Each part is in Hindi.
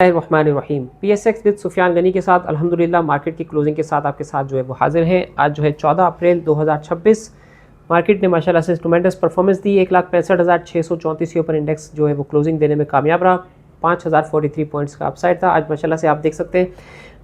Rahim PSX with Sufiyan Ghani के साथ अल्हम्दुलिल्लाह मार्केट की क्लोजिंग के साथ आपके साथ जो है वो हाजिर हैं। आज जो है 14 अप्रैल 2026 मार्केट ने माशाल्लाह से ट्मेंडस परफॉर्मेंस दी। 1,65,634 के ऊपर इंडेक्स जो है वो क्लोजिंग देने में कामयाब रहा। 5,043 पॉइंट्स का अपसाइड था। आज माशाल्लाह से आप देख सकते हैं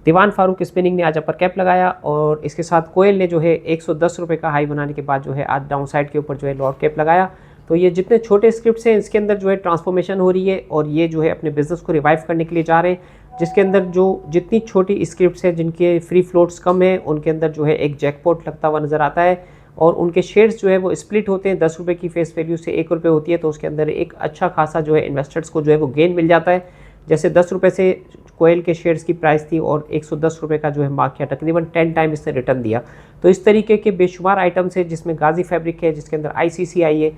दीवान फारूक स्पिनिंग ने आज अपर कैप लगाया और इसके साथ कोयल ने जो है 110 रुपये का हाई बनाने के बाद जो है आज डाउन साइड के ऊपर जो है लोअर कैप लगाया। तो ये जितने छोटे स्क्रिप्ट्स हैं इसके अंदर जो है ट्रांसफॉर्मेशन हो रही है और ये जो है अपने बिजनेस को रिवाइव करने के लिए जा रहे हैं, जिसके अंदर जो जितनी छोटी स्क्रिप्ट्स हैं जिनके फ्री फ्लोट्स कम हैं उनके अंदर जो है एक जैकपॉट लगता हुआ नज़र आता है और उनके शेयर्स जो है वो स्प्लिट होते हैं। 10 रुपये की फेस वैल्यू से 1 रुपये होती है तो उसके अंदर एक अच्छा खासा जो है इन्वेस्टर्स को जो है वो गेन मिल जाता है। जैसे 10 रुपये से कोयल के शेयर्स की प्राइस थी और 110 रुपये का जो है मार्क किया, तकरीबन 10 टाइम इसने रिटर्न दिया। तो इस तरीके के बेशुमार आइटम्स है जिसमें गाजी फैब्रिक है, जिसके अंदर ICCI है,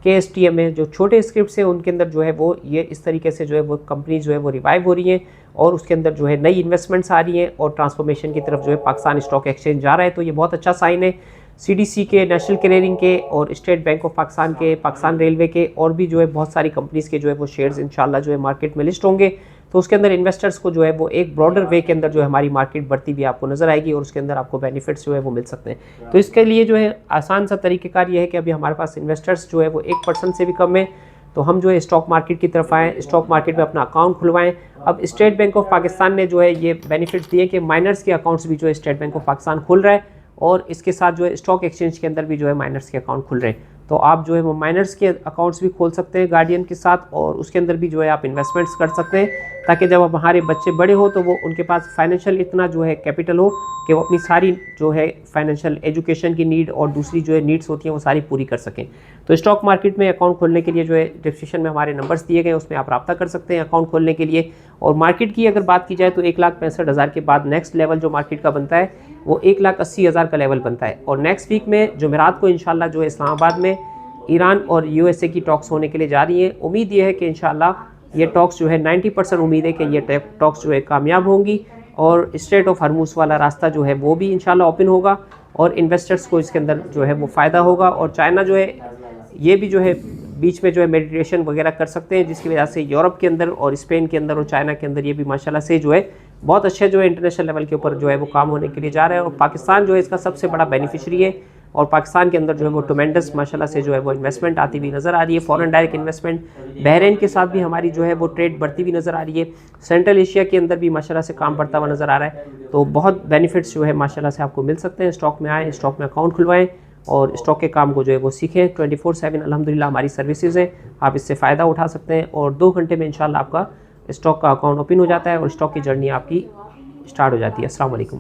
KSTM है, जो छोटे स्क्रिप्ट्स हैं उनके अंदर जो है वो ये इस तरीके से जो है वो कंपनी जो है वो रिवाइव हो रही है और उसके अंदर जो है नई इन्वेस्टमेंट्स आ रही हैं और ट्रांसफॉर्मेशन की तरफ जो है पाकिस्तान स्टॉक एक्सचेंज जा रहा है। तो ये बहुत अच्छा साइन है। CDC के, नेशनल क्लियरिंग के और स्टेट बैंक ऑफ पाकिस्तान के, पाकिस्तान रेलवे के और भी जो है बहुत सारी कंपनीज़ के जो है वो शेयर्स इंशाल्लाह जो है मार्केट में लिस्ट होंगे। तो उसके अंदर इन्वेस्टर्स को जो है वो एक ब्रॉडर वे के अंदर जो है हमारी मार्केट बढ़ती भी आपको नज़र आएगी और उसके अंदर आपको बेनिफिट्स जो है वो मिल सकते हैं। तो इसके लिए जो है आसान सा तरीक़ेकार ये है कि अभी हमारे पास इन्वेस्टर्स जो है वो 1% से भी कम है, तो हम जो है स्टॉक मार्केट की तरफ आएँ, स्टॉक मार्केट में अपना अकाउंट खुलवाएं। अब स्टेट बैंक ऑफ पाकिस्तान ने जो है ये बेनिफिट्स दिए कि माइनर्स के अकाउंट्स भी जो है स्टेट बैंक ऑफ पाकिस्तान खुल रहा है और इसके साथ जो है स्टॉक एक्सचेंज के अंदर भी जो है माइनर्स के अकाउंट खुल रहे हैं। तो आप जो है वो माइनर्स के अकाउंट्स भी खोल सकते हैं गार्डियन के साथ और उसके अंदर भी जो है आप इन्वेस्टमेंट्स कर सकते हैं ताकि जब हमारे बच्चे बड़े हो तो वो उनके पास फाइनेंशियल इतना जो है कैपिटल हो कि वो अपनी सारी जो है फाइनेंशियल एजुकेशन की नीड और दूसरी जो है नीड्स होती हैं वो सारी पूरी कर सकें। तो स्टॉक मार्केट में अकाउंट खोलने के लिए जो है डिस्क्रिप्शन में हमारे नंबर्स दिए गए, उसमें आप रब्ता कर सकते हैं अकाउंट खोलने के लिए। और मार्केट की अगर बात की जाए तो 1,65,000 के बाद नेक्स्ट लेवल जो मार्केट का बनता है वो 1,80,000 का लेवल बनता है। और नेक्स्ट वीक में जुमेरात को इंशाल्लाह जो है इस्लामाबाद में ईरान और USA की टॉक्स होने के लिए जा रही है। उम्मीद ये है कि इंशाल्लाह ये टॉक्स जो है 90% उम्मीद है कि ये टॉक्स जो है कामयाब होंगी और स्ट्रेट ऑफ हरमुज वाला रास्ता जो है वो भी इंशाल्लाह ओपन होगा और इन्वेस्टर्स को इसके अंदर जो है वो फ़ायदा होगा। और चाइना जो है ये भी जो है बीच में जो है मेडिटेशन वगैरह कर सकते हैं, जिसकी वजह से यूरोप के अंदर और स्पेन के अंदर और चाइना के अंदर ये भी माशाल्लाह से जो है बहुत अच्छे जो है इंटरनेशनल लेवल के ऊपर जो है वो काम होने के लिए जा रहा है। और पाकिस्तान जो है इसका सबसे बड़ा बेनिफिशरी है और पाकिस्तान के अंदर जो है वो ट्मेंडस माशाल्लाह से जो है वो इन्वेस्टमेंट आती हुई नज़र आ रही है। फॉरेन डायरेक्ट इन्वेस्टमेंट बहरीन के साथ भी हमारी जो है वो ट्रेड बढ़ती हुई नज़र आ रही है। सेंट्रल एशिया के अंदर भी माशाल्लाह से काम बढ़ता हुआ नज़र आ रहा है। तो बहुत बेनिफिट्स जो है माशाल्लाह से आपको मिल सकते हैं। स्टॉक में आएँ, स्टॉक में अकाउंट खुलवाएँ और स्टॉक के काम को जो है वो सीखें। 24/7 अल्हम्दुलिल्लाह हमारी सर्विसेज हैं, आप इससे फ़ायदा उठा सकते हैं और 2 घंटे में इंशाल्लाह आपका स्टॉक का अकाउंट ओपन हो जाता है और स्टॉक की जर्नी आपकी स्टार्ट हो जाती है। अस्सलाम वालेकुम।